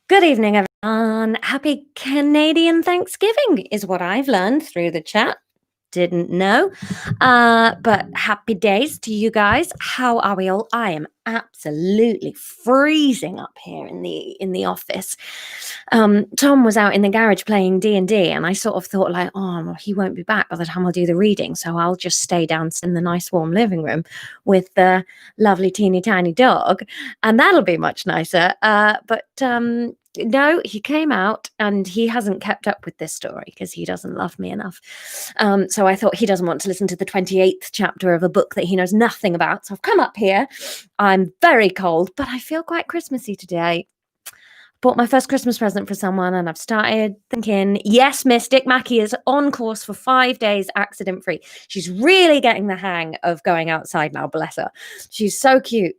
Good evening, everyone. Happy Canadian Thanksgiving is what I've learned through the chat. Didn't know. But happy days to you guys. How are we all? I am absolutely freezing up here in the office. Tom was out in the garage playing D&D, and I sort of thought like, oh, he won't be back by the time I'll do the reading, so I'll just stay down in the nice warm living room with the lovely teeny tiny dog, and that'll be much nicer. But no, he came out and he hasn't kept up with this story because he doesn't love me enough. So I thought he doesn't want to listen to the 28th chapter of a book that he knows nothing about. So I've come up here. I'm very cold, but I feel quite Christmassy today. Bought my first Christmas present for someone, and I've started thinking, yes, Miss Dick Mackey is on course for 5 days accident free. She's really getting the hang of going outside now, bless her. She's so cute.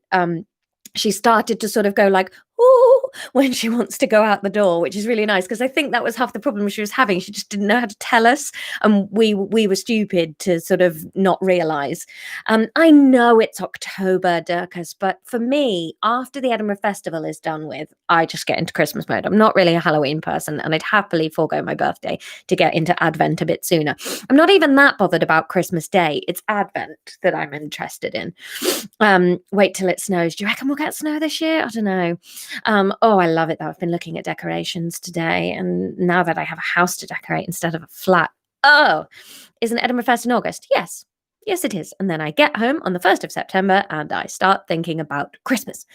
She started to sort of go like, ooh, when she wants to go out the door, which is really nice because I think that was half the problem she was having. She just didn't know how to tell us, and we were stupid to sort of not realize. I know it's October, Dirkus, but for me, after the Edinburgh Festival is done with, I just get into Christmas mode. I'm not really a Halloween person, and I'd happily forego my birthday to get into Advent a bit sooner. I'm not even that bothered about Christmas Day. It's Advent that I'm interested in. Wait till it snows. Do you reckon we'll get snow this year? I don't know. Oh, I love it though. I've been looking at decorations today, and now that I have a house to decorate instead of a flat. Oh, isn't Edinburgh Fest in August? Yes. Yes, it is. And then I get home on the 1st of September and I start thinking about Christmas.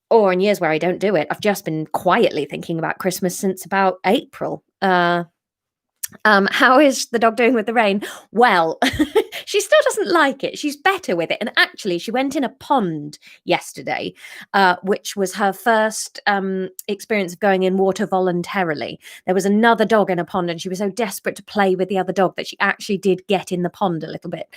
Or in years where I don't do it, I've just been quietly thinking about Christmas since about April. How is the dog doing with the rain? Well, she still doesn't like it. She's better with it. And actually, she went in a pond yesterday, which was her first experience of going in water voluntarily. There was another dog in a pond, and she was so desperate to play with the other dog that she actually did get in the pond a little bit.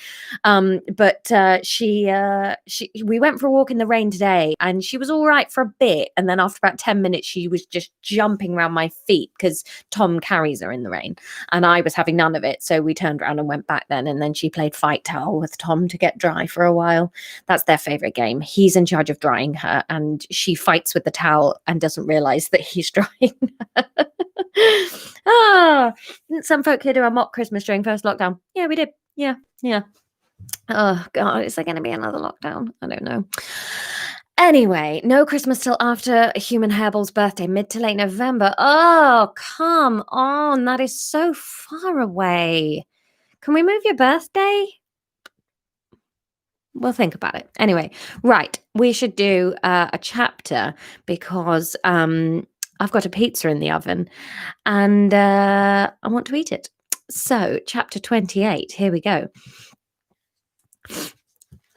We went for a walk in the rain today, and she was all right for a bit. And then after about 10 minutes, she was just jumping around my feet because Tom carries her in the rain. And I was having none of it. So we turned around and went back then. And then she played fight towel with Tom to get dry for a while. That's their favorite game. He's in charge of drying her, and she fights with the towel and doesn't realize that he's drying her. Didn't some folk here do a mock Christmas during first lockdown? Yeah, we did. Yeah. Oh, God, is there going to be another lockdown? I don't know. Anyway, no Christmas till after Human Hairball's birthday, mid to late November. Oh, come on. That is so far away. Can we move your birthday? We'll think about it. Anyway, right. We should do a chapter because I've got a pizza in the oven and I want to eat it. So, chapter 28. Here we go.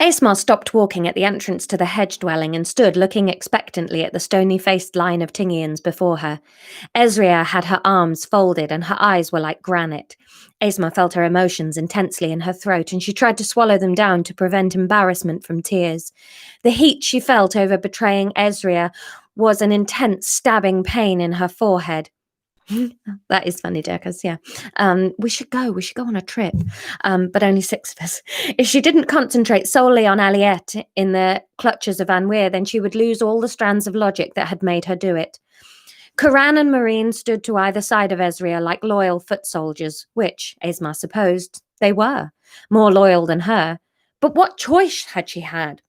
Asmar stopped walking at the entrance to the hedge dwelling and stood looking expectantly at the stony-faced line of Tingians before her. Ezria had her arms folded and her eyes were like granite. Asmar felt her emotions intensely in her throat, and she tried to swallow them down to prevent embarrassment from tears. The heat she felt over betraying Ezria was an intense stabbing pain in her forehead. That is funny, Dirkus. Yeah. We should go on a trip, but only 6 of us. If she didn't concentrate solely on Aliette in the clutches of Vanweer, then she would lose all the strands of logic that had made her do it. Karan and Marine stood to either side of Ezria like loyal foot soldiers, which, Asmar supposed, they were, more loyal than her. But what choice had she had?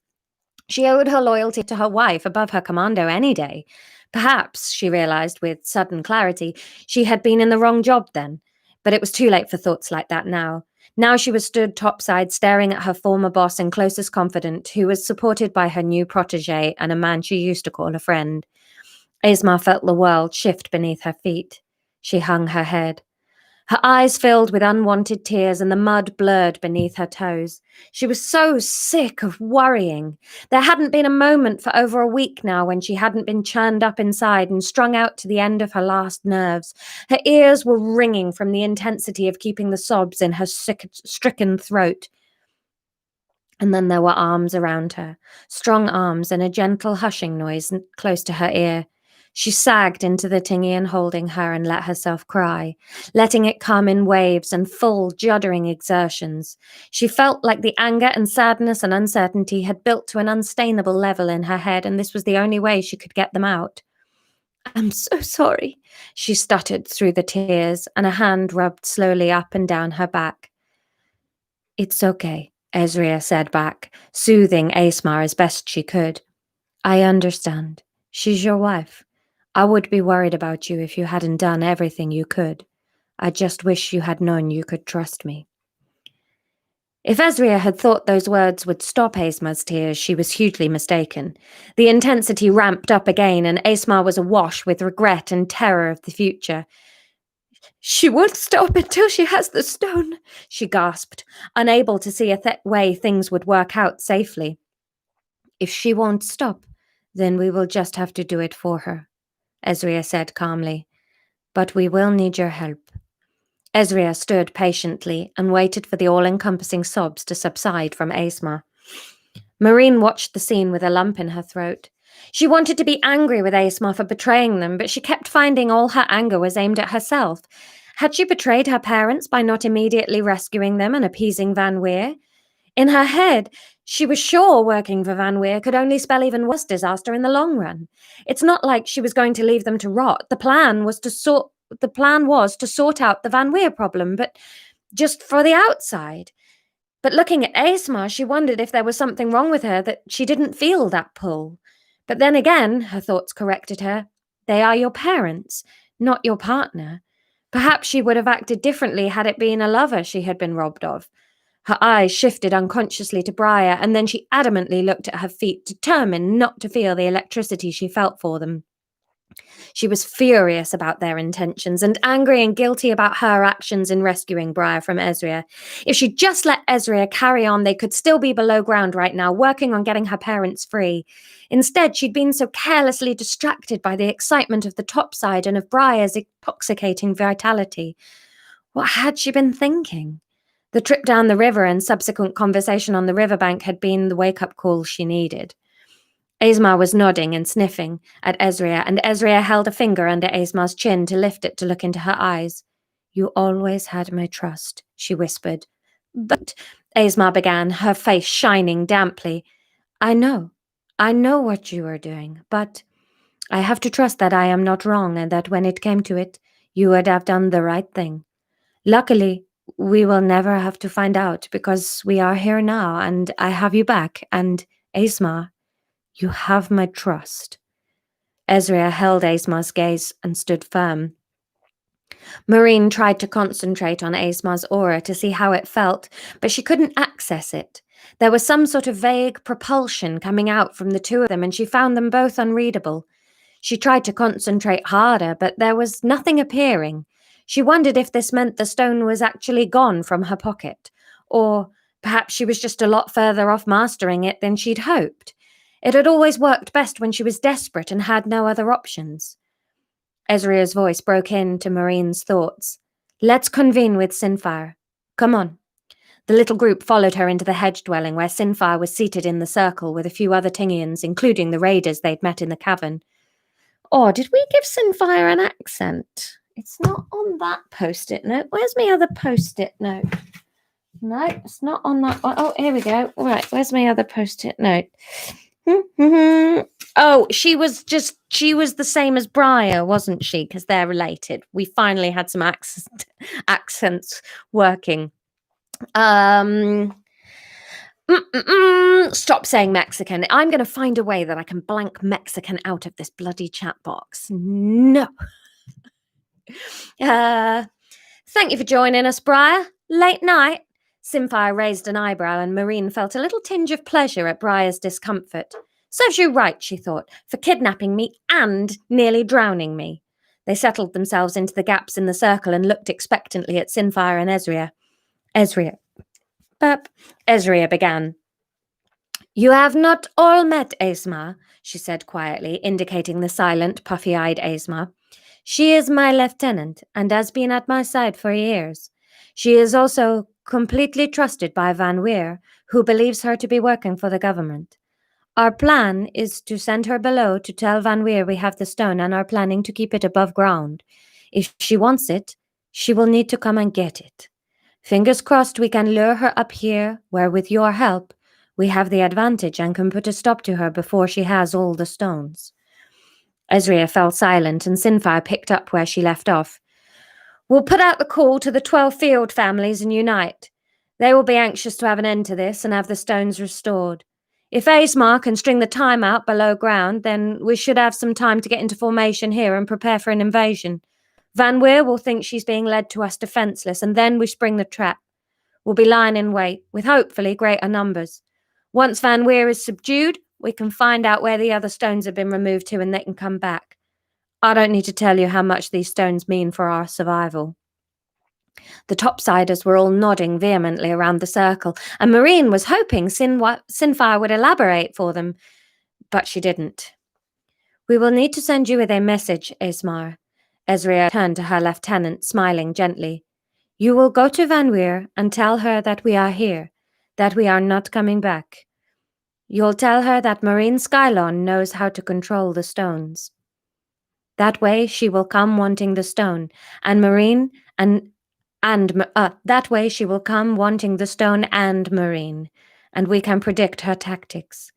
She owed her loyalty to her wife above her commando any day. Perhaps, she realized with sudden clarity, she had been in the wrong job then. But it was too late for thoughts like that now. Now she was stood topside staring at her former boss and closest confidant, who was supported by her new protege and a man she used to call a friend. Asmar felt the world shift beneath her feet. She hung her head. Her eyes filled with unwanted tears and the mud blurred beneath her toes. She was so sick of worrying. There hadn't been a moment for over a week now when she hadn't been churned up inside and strung out to the end of her last nerves. Her ears were ringing from the intensity of keeping the sobs in her stricken throat. And then there were arms around her, strong arms and a gentle hushing noise close to her ear. She sagged into the Tingian holding her and let herself cry, letting it come in waves and full, juddering exertions. She felt like the anger and sadness and uncertainty had built to an unstainable level in her head, and this was the only way she could get them out. I'm so sorry, she stuttered through the tears, and a hand rubbed slowly up and down her back. It's okay, Ezria said back, soothing Asmar as best she could. I understand. She's your wife. I would be worried about you if you hadn't done everything you could. I just wish you had known you could trust me. If Ezria had thought those words would stop Asmar's tears, she was hugely mistaken. The intensity ramped up again, and Asmar was awash with regret and terror of the future. She won't stop until she has the stone, she gasped, unable to see a way things would work out safely. If she won't stop, then we will just have to do it for her, Ezria said calmly. But we will need your help. Ezria stood patiently and waited for the all-encompassing sobs to subside from Asmar. Marine watched the scene with a lump in her throat. She wanted to be angry with Asmar for betraying them, but she kept finding all her anger was aimed at herself. Had she betrayed her parents by not immediately rescuing them and appeasing Vanweer? In her head, she was sure working for Vanweer could only spell even worse disaster in the long run. It's not like she was going to leave them to rot. The plan was to sort out the Vanweer problem, but just for the outside. But looking at Asmar, she wondered if there was something wrong with her that she didn't feel that pull. But then again, her thoughts corrected her. They are your parents, not your partner. Perhaps she would have acted differently had it been a lover she had been robbed of. Her eyes shifted unconsciously to Briar, and then she adamantly looked at her feet, determined not to feel the electricity she felt for them. She was furious about their intentions and angry and guilty about her actions in rescuing Briar from Ezria. If she'd just let Ezria carry on, they could still be below ground right now, working on getting her parents free. Instead, she'd been so carelessly distracted by the excitement of the topside and of Briar's intoxicating vitality. What had she been thinking? The trip down the river and subsequent conversation on the riverbank had been the wake-up call she needed. Asmar was nodding and sniffing at Ezria, and Ezria held a finger under Asmar's chin to lift it to look into her eyes. You always had my trust, she whispered. But, Asmar began, her face shining damply. I know what you are doing, but I have to trust that I am not wrong and that when it came to it, you would have done the right thing. Luckily, we will never have to find out because we are here now and I have you back, and Asmar, you have my trust. Ezria held Asmar's gaze and stood firm. Marine tried to concentrate on Asmar's aura to see how it felt, but she couldn't access it. There was some sort of vague propulsion coming out from the two of them, and she found them both unreadable. She tried to concentrate harder, but there was nothing appearing. She wondered if this meant the stone was actually gone from her pocket, or perhaps she was just a lot further off mastering it than she'd hoped. It had always worked best when she was desperate and had no other options. Ezria's voice broke into Marine's thoughts. Let's convene with Sinfire. Come on. The little group followed her into the hedge dwelling where Sinfire was seated in the circle with a few other Tingians, including the raiders they'd met in the cavern. Oh, did we give Sinfire an accent? It's not on that post-it note. Where's my other post-it note? No, it's not on that one. Oh, here we go. All right, where's my other post-it note? Oh, she was the same as Briar, wasn't she? Because they're related. We finally had some accents working. Stop saying Mexican. I'm going to find a way that I can blank Mexican out of this bloody chat box. No. Thank you for joining us, Briar. Late night. Sinfire raised an eyebrow, and Marine felt a little tinge of pleasure at Briar's discomfort. Serves you right, she thought, for kidnapping me and nearly drowning me. They settled themselves into the gaps in the circle and looked expectantly at Sinfire and Ezria. Ezria began. You have not all met Asmar, she said quietly, indicating the silent, puffy-eyed Asmar. She is my lieutenant and has been at my side for years. She is also completely trusted by Vanweer, who believes her to be working for the government. Our plan is to send her below to tell Vanweer we have the stone and are planning to keep it above ground. If she wants it, she will need to come and get it. Fingers crossed we can lure her up here, where with your help, we have the advantage and can put a stop to her before she has all the stones. Ezria fell silent, and Sinfire picked up where she left off. We'll put out the call to the 12 field families and unite. They will be anxious to have an end to this and have the stones restored. If Aesmar can string the time out below ground, then we should have some time to get into formation here and prepare for an invasion. Vanweer will think she's being led to us defenceless, and then we spring the trap. We'll be lying in wait, with hopefully greater numbers. Once Vanweer is subdued, we can find out where the other stones have been removed to, and they can come back. I don't need to tell you how much these stones mean for our survival. The topsiders were all nodding vehemently around the circle, and Marine was hoping Sinfire would elaborate for them, but she didn't. We will need to send you with a message, Aesmar. Ezria turned to her lieutenant, smiling gently. You will go to Vanweer and tell her that we are here, that we are not coming back. You'll tell her that Marine Skylon knows how to control the stones. That way she will come wanting the stone, and Marine that way she will come wanting the stone and Marine, and we can predict her tactics.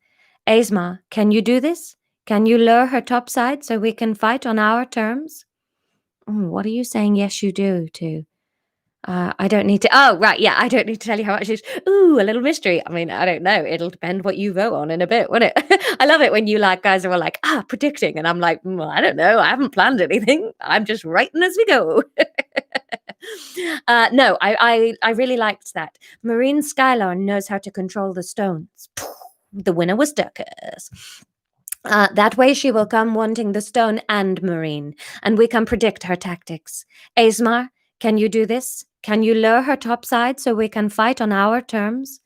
Aesmar, can you do this? Can you lure her topside so we can fight on our terms? What are you saying yes you do to? I don't need to. Oh, right. Yeah, I don't need to tell you how much it's. Ooh, a little mystery. I mean, I don't know. It'll depend what you vote on in a bit, won't it? I love it when you guys are all like, predicting. And I'm like, I don't know. I haven't planned anything. I'm just writing as we go. No, I really liked that. Marine Skylon knows how to control the stones. The winner was Durkers. That way she will come wanting the stone and Marine, and we can predict her tactics. Aesmar, can you do this? Can you lure her topside so we can fight on our terms?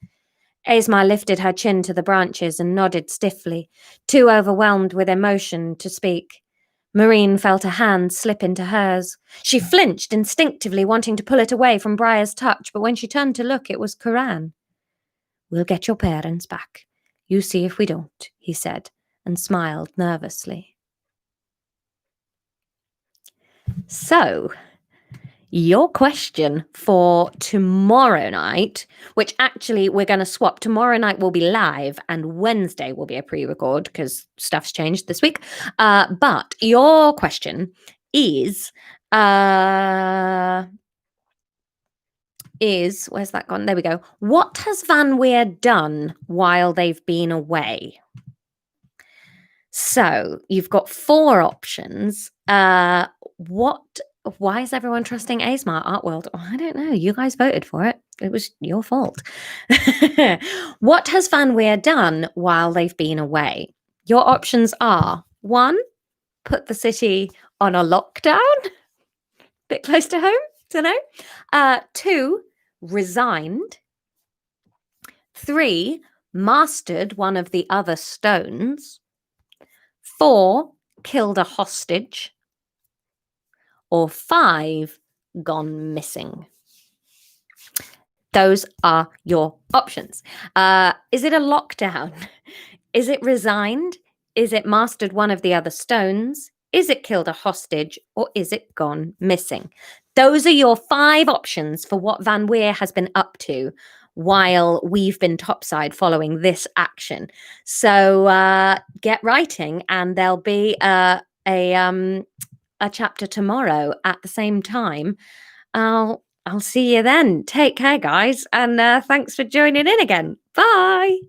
Aesmar lifted her chin to the branches and nodded stiffly, too overwhelmed with emotion to speak. Marine felt a hand slip into hers. She flinched instinctively, wanting to pull it away from Briar's touch, but when she turned to look, it was Karan. We'll get your parents back. You see if we don't, he said, and smiled nervously. So, your question for tomorrow night, which actually we're going to swap. Tomorrow night will be live and Wednesday will be a pre-record because stuff's changed this week. But your question is, where's that gone? There we go. What has Vanweer done while they've been away? So you've got 4 options. Why is everyone trusting Aesmar Artworld? Oh, I don't know. You guys voted for it. It was your fault. What has Vanweer done while they've been away? Your options are 1, put the city on a lockdown. Bit close to home. Don't know. 2, resigned. 3, mastered one of the other stones. 4, killed a hostage. Or 5, gone missing. Those are your options. Is it a lockdown? Is it resigned? Is it mastered one of the other stones? Is it killed a hostage? Or is it gone missing? Those are your 5 options for what Vanweer has been up to while we've been topside following this action. So get writing, and there'll be a chapter tomorrow at the same time. I'll see you then. Take care, guys, and thanks for joining in again. Bye.